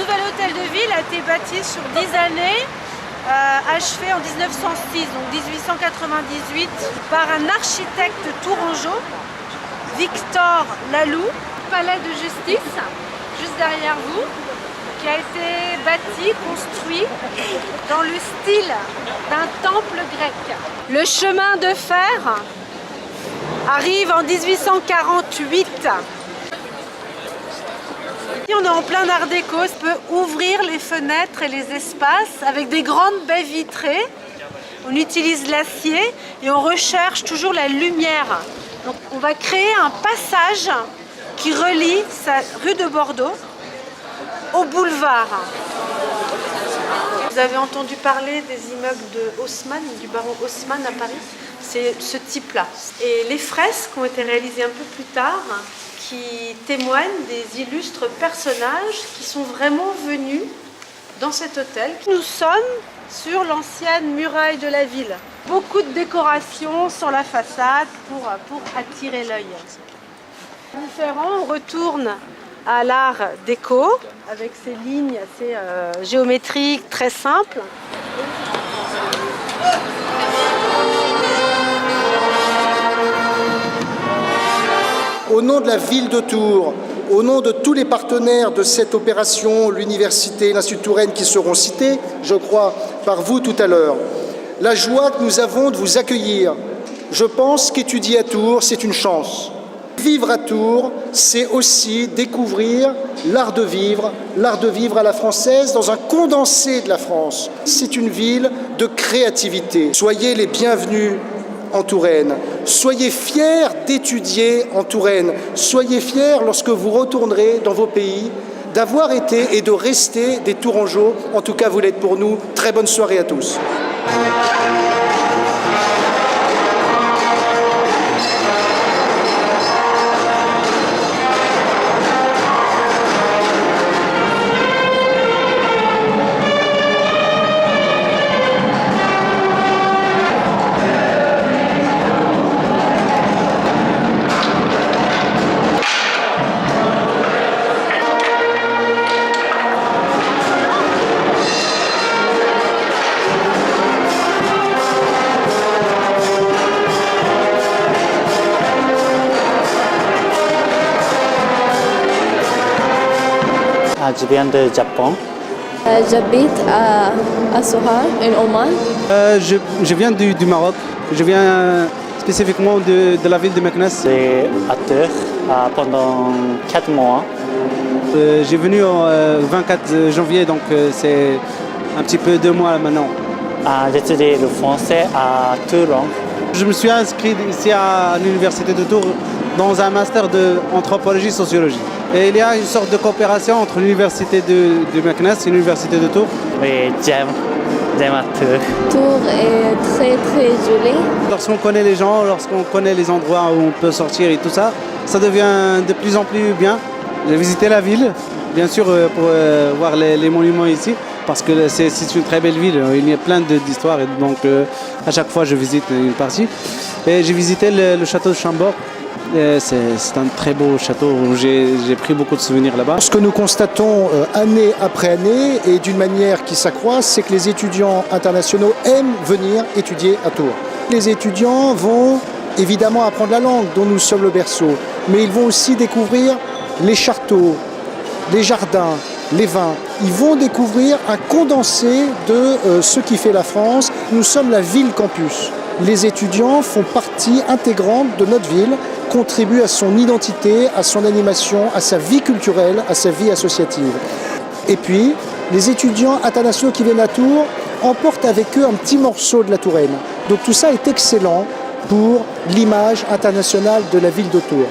nouvel hôtel de ville a été bâti sur 10 années, achevé en 1906, donc 1898, par un architecte tourangeau, Victor Laloux, palais de justice, juste derrière vous, qui a été bâti, construit dans le style d'un temple grec. Le chemin de fer arrive en 1848. On est en plein art déco, on peut ouvrir les fenêtres et les espaces avec des grandes baies vitrées. On utilise l'acier et on recherche toujours la lumière. Donc on va créer un passage qui relie sa rue de Bordeaux au boulevard. Vous avez entendu parler des immeubles de Haussmann, du baron Haussmann à Paris? C'est ce type-là. Et les fresques ont été réalisées un peu plus tard, qui témoignent des illustres personnages qui sont vraiment venus dans cet hôtel. Nous sommes sur l'ancienne muraille de la ville. Beaucoup de décorations sur la façade pour attirer l'œil. On retourne à l'art déco avec ces lignes assez géométriques, très simples. Au nom de la ville de Tours, au nom de tous les partenaires de cette opération, l'université, l'Institut Touraine qui seront cités, je crois, par vous tout à l'heure, la joie que nous avons de vous accueillir. Je pense qu'étudier à Tours, c'est une chance. Vivre à Tours, c'est aussi découvrir l'art de vivre à la française, dans un condensé de la France. C'est une ville de créativité. Soyez les bienvenus en Touraine. Soyez fiers d'étudier en Touraine. Soyez fiers, lorsque vous retournerez dans vos pays, d'avoir été et de rester des Tourangeaux. En tout cas, vous l'êtes pour nous. Très bonne soirée à tous. Je viens du Japon. J'habite à Sohar, en Oman. Je viens du Maroc. Je viens spécifiquement de la ville de Meknès. J'ai à Tours pendant 4 mois. J'ai venu le 24 janvier, donc c'est un petit peu 2 mois maintenant. J'étudie le français à Tours. Je me suis inscrit ici à l'université de Tours dans un master d'anthropologie sociologie. Et il y a une sorte de coopération entre l'université de Meknès et l'université de Tours. Oui, j'aime à Tours. Tours est très très joli. Lorsqu'on connaît les gens, lorsqu'on connaît les endroits où on peut sortir et tout ça, ça devient de plus en plus bien. J'ai visité la ville, bien sûr, pour voir les monuments ici, parce que c'est une très belle ville. Il y a plein d'histoires, et donc à chaque fois je visite une partie. Et j'ai visité le château de Chambord. C'est un très beau château où j'ai pris beaucoup de souvenirs là-bas. Ce que nous constatons année après année et d'une manière qui s'accroît, c'est que les étudiants internationaux aiment venir étudier à Tours. Les étudiants vont évidemment apprendre la langue dont nous sommes le berceau, mais ils vont aussi découvrir les châteaux, les jardins, les vins. Ils vont découvrir un condensé de ce qui fait la France. Nous sommes la ville campus. Les étudiants font partie intégrante de notre ville, contribuent à son identité, à son animation, à sa vie culturelle, à sa vie associative. Et puis, les étudiants internationaux qui viennent à Tours emportent avec eux un petit morceau de la Touraine. Donc tout ça est excellent pour l'image internationale de la ville de Tours.